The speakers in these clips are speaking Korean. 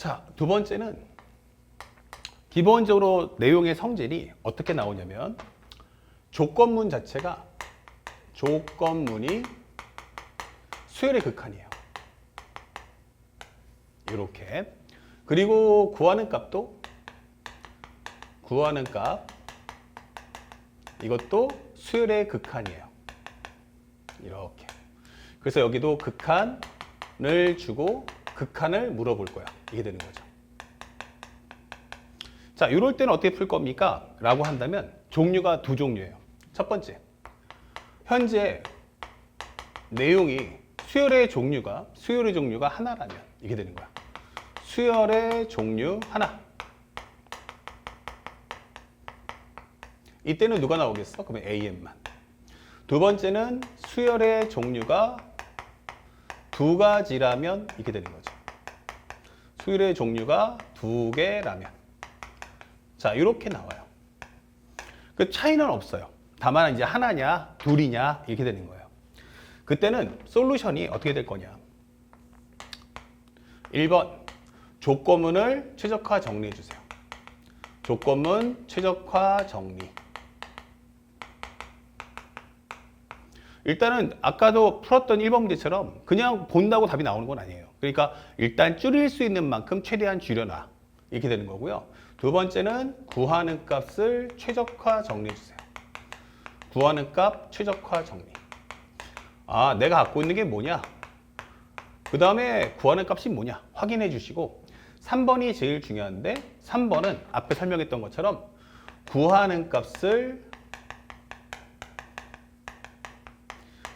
자, 두 번째는 기본적으로 내용의 성질이 어떻게 나오냐면 조건문 자체가 조건문이 수열의 극한이에요. 이렇게. 그리고 구하는 값도 이것도 수열의 극한이에요. 이렇게. 그래서 여기도 극한을 주고 극한을 물어볼 거야. 이게 되는 거죠. 자, 이럴 때는 어떻게 풀 겁니까? 라고 한다면 종류가 두 종류예요. 첫 번째, 현재 내용이 수열의 종류가 하나라면 이게 되는 거야. 수열의 종류 하나. 이때는 누가 나오겠어? 그러면 AN만. 두 번째는 수열의 종류가 두 가지라면 이렇게 되는 거죠. 수열의 종류가 두 개라면. 자, 이렇게 나와요. 그 차이는 없어요. 다만 이제 하나냐, 둘이냐 이렇게 되는 거예요. 그때는 솔루션이 어떻게 될 거냐. 1번, 조건문을 최적화 정리해 주세요. 조건문 최적화 정리. 일단은 아까도 풀었던 1번 문제처럼 그냥 본다고 답이 나오는 건 아니에요. 그러니까 일단 줄일 수 있는 만큼 최대한 줄여놔. 이렇게 되는 거고요. 두 번째는 구하는 값을 최적화 정리해 주세요. 구하는 값 최적화 정리. 아, 내가 갖고 있는 게 뭐냐? 그 다음에 구하는 값이 뭐냐? 확인해 주시고 3번이 제일 중요한데 3번은 앞에 설명했던 것처럼 구하는 값을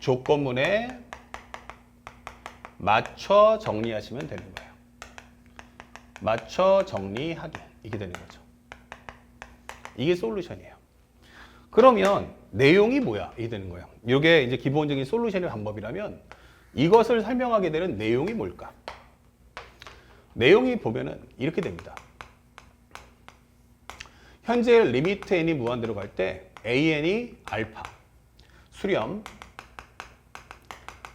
조건문에 맞춰 정리하시면 되는 거예요. 맞춰 정리하기. 이게 되는 거죠. 이게 솔루션이에요. 그러면 내용이 뭐야? 이게 되는 거예요. 이게 이제 기본적인 솔루션의 방법이라면 이것을 설명하게 되는 내용이 뭘까? 내용이 보면은 이렇게 됩니다. 현재 리미트 n이 무한대로 갈 때 an이 알파, 수렴,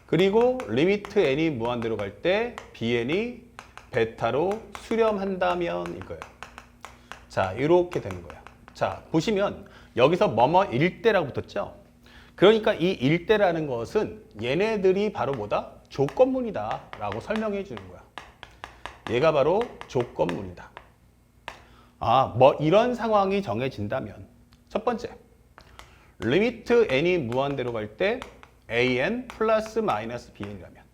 그리고 리미트 n이 무한대로 갈 때 bn이 베타로 수렴한다면 이거예요. 자, 이렇게 되는 거예요. 자, 보시면 여기서 뭐뭐일 때라고 붙었죠? 그러니까 이 일대라는 것은 얘네들이 바로 뭐다? 조건문이다 라고 설명해 주는 거야. 얘가 바로 조건문이다. 아, 뭐 이런 상황이 정해진다면 첫 번째, 리미트 n이 무한대로 갈 때 an 플러스 마이너스 bn이라면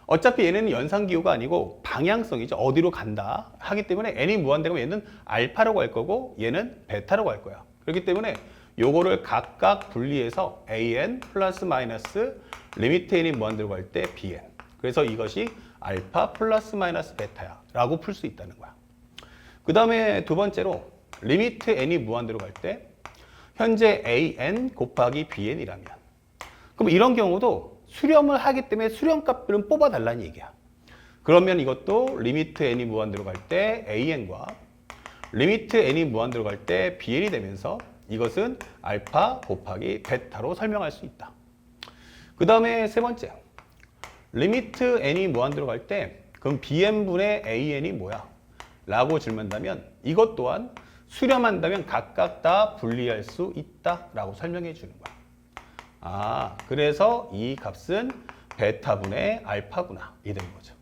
어차피 얘는 연산기호가 아니고 방향성이죠. 어디로 간다 하기 때문에 n이 무한대면 얘는 알파로 갈 거고 얘는 베타로 갈 거야. 그렇기 때문에 요거를 각각 분리해서 an 플러스 마이너스 리미트 n이 무한대로 갈 때 bn. 그래서 이것이 알파 플러스 마이너스 베타야 라고 풀 수 있다는 거야. 그 다음에 두 번째로 리미트 n이 무한대로 갈 때 현재 an 곱하기 bn이라면 그럼 이런 경우도 수렴을 하기 때문에 수렴값들은 뽑아달라는 얘기야. 그러면 이것도 리미트 n이 무한대로 갈 때 an과 리미트 n이 무한대로 갈 때 bn이 되면서 이것은 알파 곱하기 베타로 설명할 수 있다. 그 다음에 세 번째, 리미트 n이 무한대로 갈 때 그럼 bn분의 an이 뭐야? 라고 질문한다면 이것 또한 수렴한다면 각각 다 분리할 수 있다 라고 설명해 주는 거야. 아, 그래서 이 값은 베타분의 알파구나 이 되는 거죠.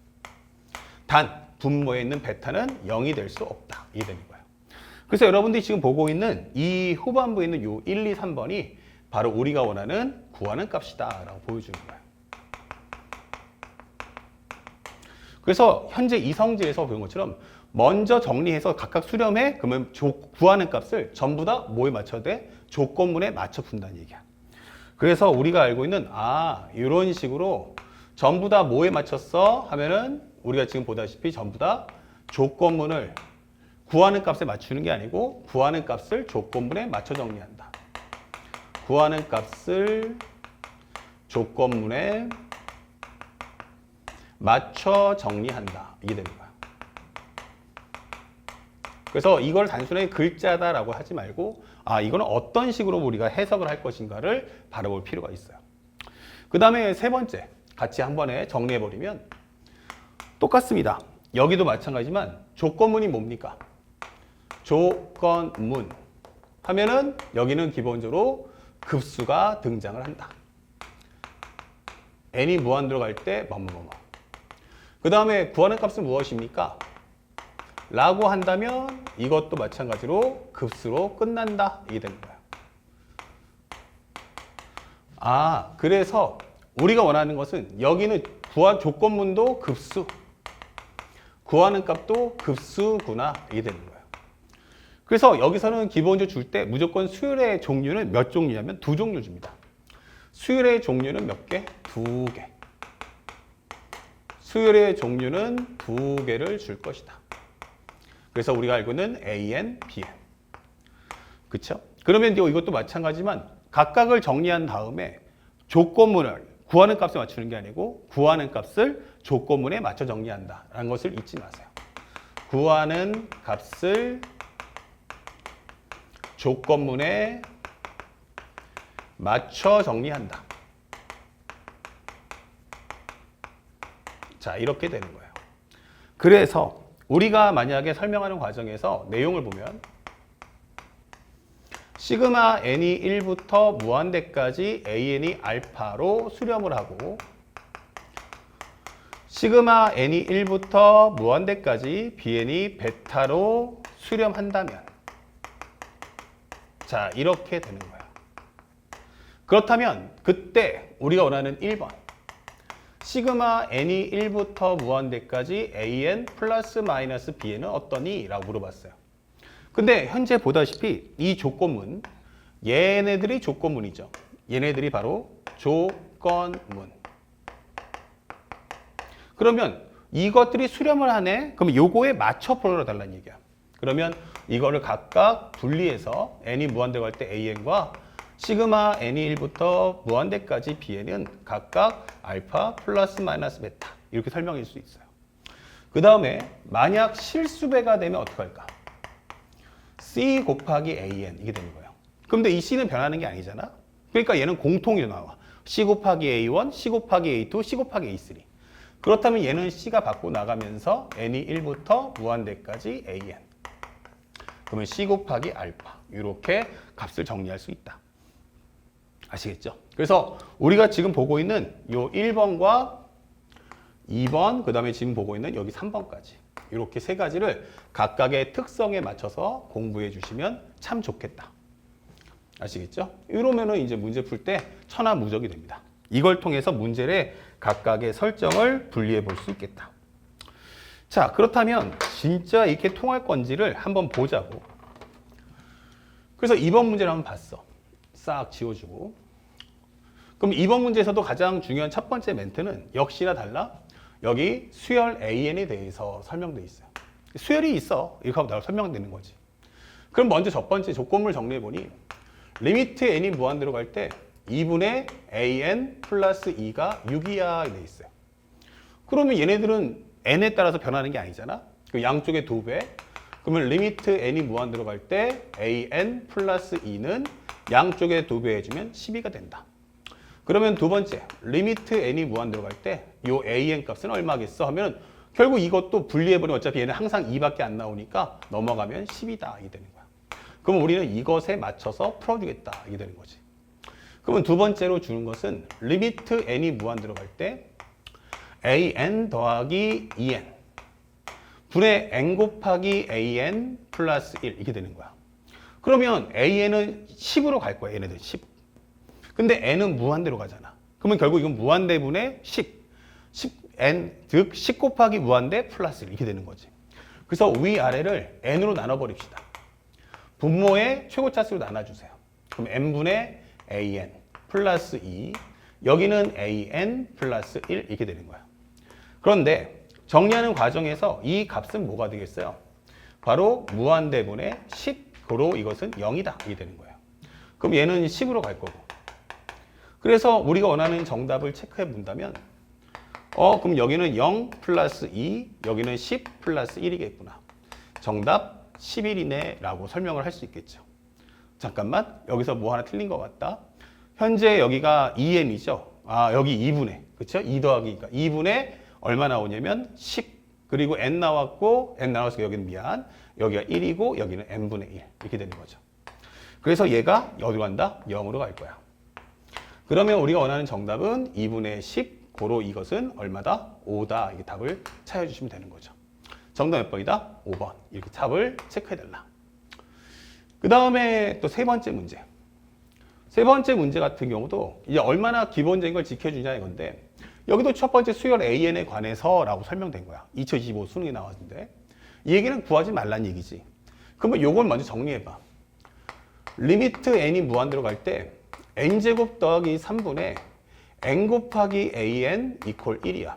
단 분모에 있는 베타는 0이 될 수 없다 이 되는 거예요. 그래서 여러분들이 지금 보고 있는 이 후반부에 있는 요 1, 2, 3번이 바로 우리가 원하는 구하는 값이다 라고 보여주는 거예요. 그래서 현재 이 성질에서 보는 것처럼 먼저 정리해서 각각 수렴해 그러면 구하는 값을 전부 다 뭐에 맞춰야 돼? 조건문에 맞춰 푼다는 얘기야. 그래서 우리가 알고 있는 이런 식으로 전부 다 뭐에 맞췄어? 하면은 우리가 지금 보다시피 전부 다 조건문을 구하는 값에 맞추는 게 아니고 구하는 값을 조건문에 맞춰 정리한다. 구하는 값을 조건문에 맞춰 정리한다. 이게 되는 거야. 그래서 이걸 단순하게 글자다라고 하지 말고 이거는 어떤 식으로 우리가 해석을 할 것인가를 바라볼 필요가 있어요. 그 다음에 세 번째 같이 한 번에 정리해버리면 똑같습니다. 여기도 마찬가지지만 조건문이 뭡니까? 조건문 하면은 여기는 기본적으로 급수가 등장을 한다. n이 무한대로 갈 때 뭐뭐뭐뭐. 그 다음에 구하는 값은 무엇입니까? 라고 한다면 이것도 마찬가지로 급수로 끝난다. 이게 되는 거야. 아, 그래서 우리가 원하는 것은 여기는 구한 조건문도 급수, 구하는 값도 급수구나. 이게 되는 거예요. 그래서 여기서는 기본적으로 줄 때 무조건 수열의 종류는 몇 종류냐면 두 종류 줍니다. 수열의 종류는 몇 개? 두 개. 수열의 종류는 두 개를 줄 것이다. 그래서 우리가 알고 있는 AN, BN. 그쵸? 그러면 이것도 마찬가지지만 각각을 정리한 다음에 조건문을 구하는 값에 맞추는 게 아니고 구하는 값을 조건문에 맞춰 정리한다라는 것을 잊지 마세요. 구하는 값을 조건문에 맞춰 정리한다. 자, 이렇게 되는 거예요. 그래서 우리가 만약에 설명하는 과정에서 내용을 보면 시그마 n이 1부터 무한대까지 an이 알파로 수렴을 하고 시그마 n이 1부터 무한대까지 bn이 베타로 수렴한다면 자, 이렇게 되는 거예요. 그렇다면 그때 우리가 원하는 1번 시그마 n이 1부터 무한대까지 an 플러스 마이너스 bn은 어떠니? 라고 물어봤어요. 근데 현재 보다시피 이 조건문, 얘네들이 조건문이죠. 얘네들이 바로 조건문. 그러면 이것들이 수렴을 하네? 그럼 요거에 맞춰 풀어달라는 얘기야. 그러면 이거를 각각 분리해서 n이 무한대로 갈 때 an과 시그마 n이 1부터 무한대까지 bn은 각각 알파 플러스 마이너스 베타 이렇게 설명할 수 있어요. 그 다음에 만약 실수배가 되면 어떻게 할까? c 곱하기 an 이게 되는 거예요. 근데 이 c는 변하는 게 아니잖아. 그러니까 얘는 공통이 나와. c 곱하기 a1, c 곱하기 a2, c 곱하기 a3. 그렇다면 얘는 c가 밖으로 나가면서 n이 1부터 무한대까지 an. 그러면 c 곱하기 알파 이렇게 값을 정리할 수 있다. 아시겠죠? 그래서 우리가 지금 보고 있는 요 1번과 2번, 그 다음에 지금 보고 있는 여기 3번까지 이렇게 세 가지를 각각의 특성에 맞춰서 공부해 주시면 참 좋겠다. 아시겠죠? 이러면은 이제 문제 풀 때 천하무적이 됩니다. 이걸 통해서 문제의 각각의 설정을 분리해 볼 수 있겠다. 자, 그렇다면 진짜 이렇게 통할 건지를 한번 보자고. 그래서 2번 문제를 한번 봤어. 싹 지워주고. 그럼 2번 문제에서도 가장 중요한 첫 번째 멘트는 역시나 달라. 여기 수열 AN에 대해서 설명되어 있어요. 수열이 있어. 이렇게 하고 나로 설명되는 거지. 그럼 먼저 첫 번째 조건을 정리해보니 리미트 n이 무한대로 갈 때 2분의 an 플러스 2가 6이야 돼 있어요. 그러면 얘네들은 n에 따라서 변하는 게 아니잖아. 그 양쪽의 2배. 그러면 리미트 n이 무한대로 갈 때 an 플러스 2는 양쪽에 2배 해주면 12가 된다. 그러면 두 번째, 리미트 n이 무한대로 갈 때 이 an 값은 얼마겠어? 하면 결국 이것도 분리해버리면 어차피 얘는 항상 2밖에 안 나오니까 넘어가면 10이다. 이게 되는 거야. 그럼 우리는 이것에 맞춰서 풀어주겠다. 이게 되는 거지. 그러면 두 번째로 주는 것은 리미트 n이 무한대로 갈 때 an 더하기 2n 분의 n 곱하기 an 플러스 1 이렇게 되는 거야. 그러면 an은 10으로 갈 거야. 얘네들 10. 근데 n은 무한대로 가잖아. 그러면 결국 이건 무한대분의 10n 즉 10 곱하기 무한대 플러스 1 이렇게 되는 거지. 그래서 위아래를 n으로 나눠버립시다. 분모의 최고차수로 나눠주세요. 그럼 n분의 an 플러스 2 여기는 an 플러스 1 이렇게 되는 거야. 그런데 정리하는 과정에서 이 값은 뭐가 되겠어요? 바로 무한대분의 10으로 이것은 0이다 이게 되는 거예요. 그럼 얘는 10으로 갈 거고. 그래서 우리가 원하는 정답을 체크해 본다면 그럼 여기는 0 플러스 2 여기는 10 플러스 1이겠구나. 정답 11이네 라고 설명을 할 수 있겠죠. 잠깐만 여기서 뭐 하나 틀린 것 같다. 현재 여기가 2n이죠. 아 여기 2분의 그쵸? 2 더하기 2가 2분의 얼마 나오냐면 10 그리고 n 나왔고 n 나와서 여기는 미안. 여기가 1이고 여기는 n분의 1 이렇게 되는 거죠. 그래서 얘가 어디로 간다? 0으로 갈 거야. 그러면 우리가 원하는 정답은 2분의 10 고로 이것은 얼마다? 5다. 이게 답을 찾아주시면 되는 거죠. 정답 몇 번이다? 5번. 이렇게 답을 체크해달라. 그 다음에 또 세 번째 문제. 세 번째 문제 같은 경우도 이제 얼마나 기본적인 걸 지켜주냐 이건데 여기도 첫 번째 수열 AN에 관해서 라고 설명된 거야. 2025 수능에 나왔는데 이 얘기는 구하지 말란 얘기지. 그러면 요걸 먼저 정리해봐. 리미트 n이 무한대로 갈 때 n제곱 더하기 3분의 n 곱하기 an 이퀄 1이야.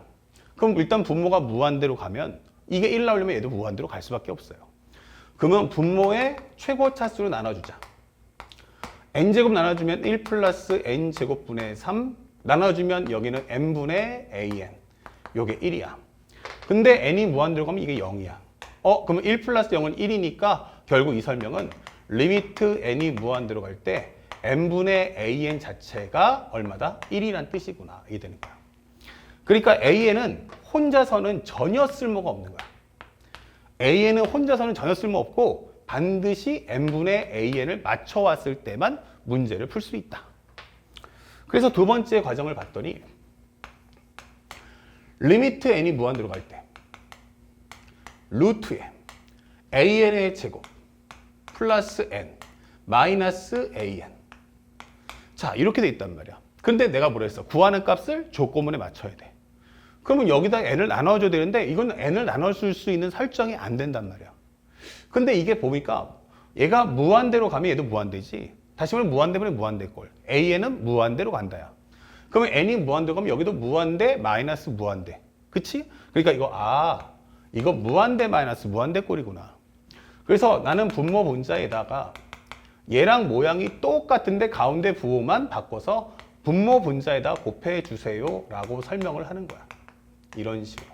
그럼 일단 분모가 무한대로 가면 이게 1 나오려면 얘도 무한대로 갈 수밖에 없어요. 그러면 분모의 최고 차수로 나눠주자. n제곱 나눠주면 1 플러스 n제곱분의 3 나눠주면 여기는 n분의 an. 요게 1이야. 근데 n이 무한대로 가면 이게 0이야. 그러면 1 플러스 0은 1이니까 결국 이 설명은 리미트 n이 무한대로 갈 때 n분의 an 자체가 얼마다? 1이란 뜻이구나. 이게 되는 거야. 그러니까 an은 혼자서는 전혀 쓸모가 없는 거야. an은 혼자서는 전혀 쓸모없고 반드시 n분의 an을 맞춰왔을 때만 문제를 풀 수 있다. 그래서 두 번째 과정을 봤더니 리미트 n이 무한대로 갈 때 루트에 an의 제곱 플러스 n 마이너스 an 자 이렇게 돼 있단 말이야. 근데 내가 뭐라 했어? 구하는 값을 조건문에 맞춰야 돼. 그러면 여기다 n을 나눠줘야 되는데 이건 n을 나눠줄 수 있는 설정이 안 된단 말이야. 근데 이게 보니까 얘가 무한대로 가면 얘도 무한대지. 다시 말하면 무한대면 무한대꼴. an은 무한대로 간다야. 그러면 n이 무한대로 가면 여기도 무한대 마이너스 무한대. 그치? 그러니까 이거 무한대 마이너스 무한대꼴이구나. 그래서 나는 분모 분자에다가 얘랑 모양이 똑같은데 가운데 부호만 바꿔서 분모 분자에다 곱해주세요 라고 설명을 하는 거야. 이런 식으로.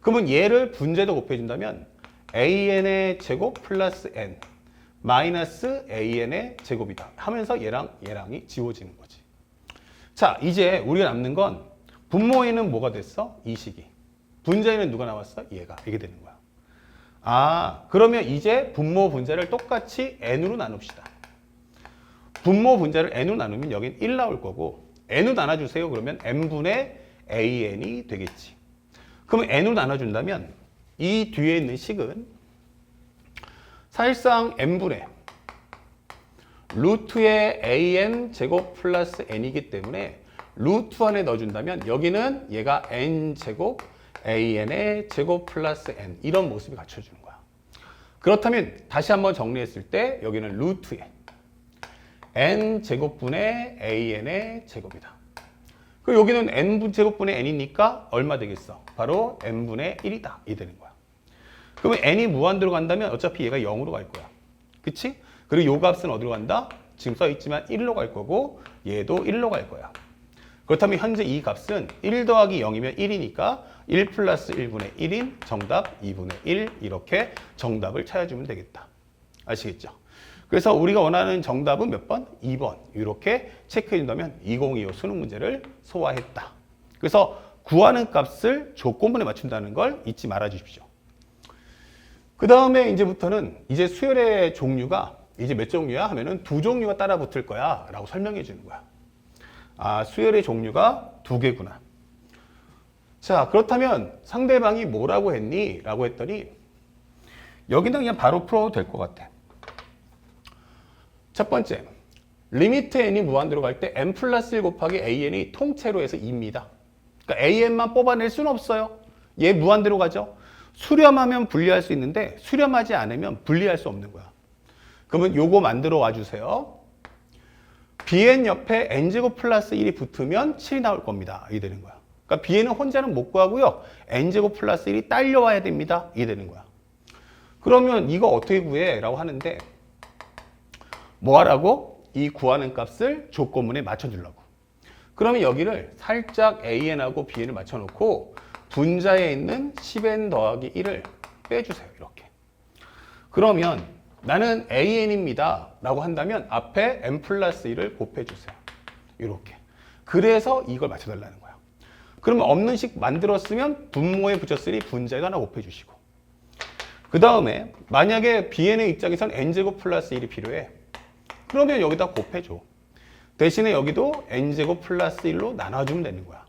그러면 얘를 분자에다 곱해준다면 an의 제곱 플러스 n 마이너스 an의 제곱이다 하면서 얘랑이 지워지는 거지. 자 이제 우리가 남는 건 분모에는 뭐가 됐어? 이 식이. 분자에는 누가 나왔어? 얘가. 이게 되는 거야. 그러면 이제 분모 분자를 똑같이 n으로 나눕시다. 분모 분자를 n으로 나누면 여긴 1 나올 거고 n으로 나눠주세요. 그러면 n분의 an이 되겠지. 그러면 n으로 나눠준다면 이 뒤에 있는 식은 사실상 n분의 루트의 an 제곱 플러스 n이기 때문에 루트 안에 넣어준다면 여기는 얘가 n 제곱 an의 제곱 플러스 n 이런 모습이 갖춰주는 거야. 그렇다면 다시 한번 정리했을 때 여기는 루트의 n 제곱분의 an의 제곱이다. 그리고 여기는 n 제곱분의 n이니까 얼마 되겠어? 바로 n분의 1이다. 이 되는 거야. 그러면 n이 무한대로 간다면 어차피 얘가 0으로 갈 거야. 그치? 그리고 요 값은 어디로 간다? 지금 써있지만 1로 갈 거고 얘도 1로 갈 거야. 그렇다면 현재 이 값은 1 더하기 0이면 1이니까 1 플러스 1분의 1인 정답 2분의 1 이렇게 정답을 찾아주면 되겠다. 아시겠죠? 그래서 우리가 원하는 정답은 몇 번? 2번. 이렇게 체크해 준다면 2025 수능 문제를 소화했다. 그래서 구하는 값을 조건문에 맞춘다는 걸 잊지 말아 주십시오. 그 다음에 이제부터는 이제 수열의 종류가 이제 몇 종류야 하면은 2종류가 따라 붙을 거야 라고 설명해 주는 거야. 수열의 종류가 2개구나. 자, 그렇다면 상대방이 뭐라고 했니? 라고 했더니 여기는 그냥 바로 풀어도 될 것 같아. 첫 번째, 리미트 n이 무한대로 갈 때 n 플러스 1 곱하기 an이 통째로 해서 2입니다. 그러니까 an만 뽑아낼 수는 없어요. 얘 무한대로 가죠. 수렴하면 분리할 수 있는데 수렴하지 않으면 분리할 수 없는 거야. 그러면 요거 만들어 와주세요. bn 옆에 n제곱 플러스 1이 붙으면 7이 나올 겁니다. 이게 되는 거야. 그러니까 bn은 혼자는 못 구하고요. n제곱 플러스 1이 딸려와야 됩니다. 이게 되는 거야. 그러면 이거 어떻게 구해? 라고 하는데 뭐 하라고? 이 구하는 값을 조건문에 맞춰주려고. 그러면 여기를 살짝 an하고 bn을 맞춰놓고 분자에 있는 10n 더하기 1을 빼주세요. 이렇게. 그러면 나는 an입니다. 라고 한다면 앞에 n 플러스 1을 곱해주세요. 이렇게. 그래서 이걸 맞춰달라는 거야. 그러면 없는 식 만들었으면 분모에 붙였으니 분자에다 하나 곱해주시고 그 다음에 만약에 bn의 입장에선 n제곱 플러스 1이 필요해. 그러면 여기다 곱해줘. 대신에 여기도 n제곱 플러스 1로 나눠주면 되는 거야.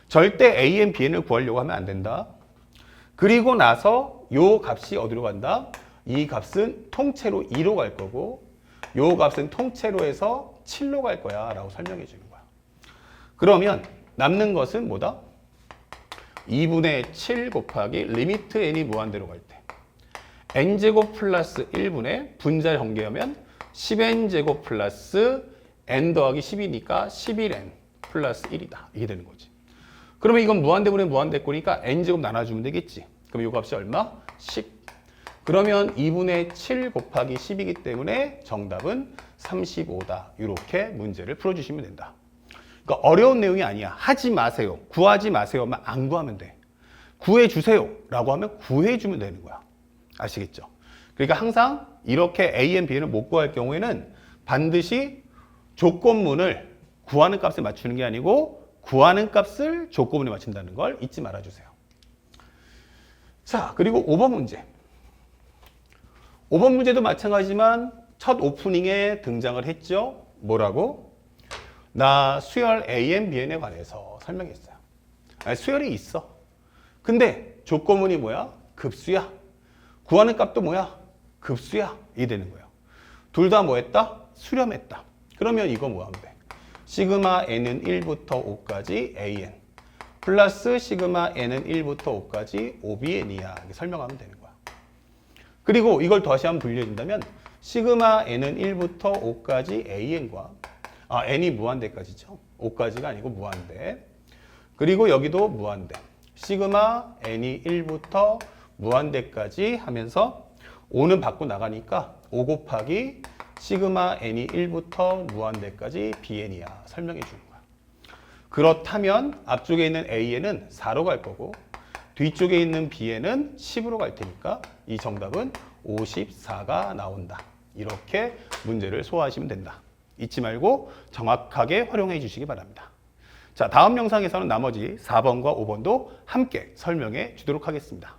절대 an, bn을 구하려고 하면 안 된다. 그리고 나서 요 값이 어디로 간다? 이 값은 통째로 2로 갈 거고 요 값은 통째로 해서 7로 갈 거야 라고 설명해 주는 거야. 그러면 남는 것은 뭐다? 2분의 7 곱하기 리미트 n이 무한대로 갈 때 n제곱 플러스 1분의 분자 전개하면 10n제곱 플러스 n 더하기 10이니까 11n 플러스 1이다. 이게 되는 거지. 그러면 이건 무한대분의 무한대꼴이니까 n제곱 나눠주면 되겠지. 그럼 이 값이 얼마? 10. 그러면 2분의 7 곱하기 10이기 때문에 정답은 35다. 이렇게 문제를 풀어주시면 된다. 그러니까 어려운 내용이 아니야. 하지 마세요. 구하지 마세요만 안 구하면 돼. 구해주세요 라고 하면 구해주면 되는 거야. 아시겠죠? 그러니까 항상 이렇게 A, N, B를 못 구할 경우에는 반드시 조건문을 구하는 값에 맞추는 게 아니고 구하는 값을 조건문에 맞춘다는 걸 잊지 말아주세요. 자, 그리고 5번 문제. 5번 문제도 마찬가지지만 첫 오프닝에 등장을 했죠. 뭐라고? 나 수열 AN, BN에 관해서 설명했어요. 아니, 수열이 있어. 근데 조건문이 뭐야? 급수야. 구하는 값도 뭐야? 급수야. 이게 되는 거예요. 둘 다 뭐 했다? 수렴했다. 그러면 이거 뭐 하면 돼? 시그마 n은 1부터 5까지 AN 플러스 시그마 n은 1부터 5까지 OBN이야. 이렇게 설명하면 되는 거야. 그리고 이걸 다시 한번 분류해준다면 시그마 n은 1부터 5까지 AN과 n이 무한대까지죠. 5까지가 아니고 무한대. 그리고 여기도 무한대. 시그마 n이 1부터 무한대까지 하면서 5는 밖으로 나가니까 5 곱하기 시그마 n이 1부터 무한대까지 bn이야. 설명해 주는 거야. 그렇다면 앞쪽에 있는 an은 4로 갈 거고 뒤쪽에 있는 bn은 10으로 갈 테니까 이 정답은 54가 나온다. 이렇게 문제를 소화하시면 된다. 잊지 말고 정확하게 활용해 주시기 바랍니다. 자, 다음 영상에서는 나머지 4번과 5번도 함께 설명해 주도록 하겠습니다.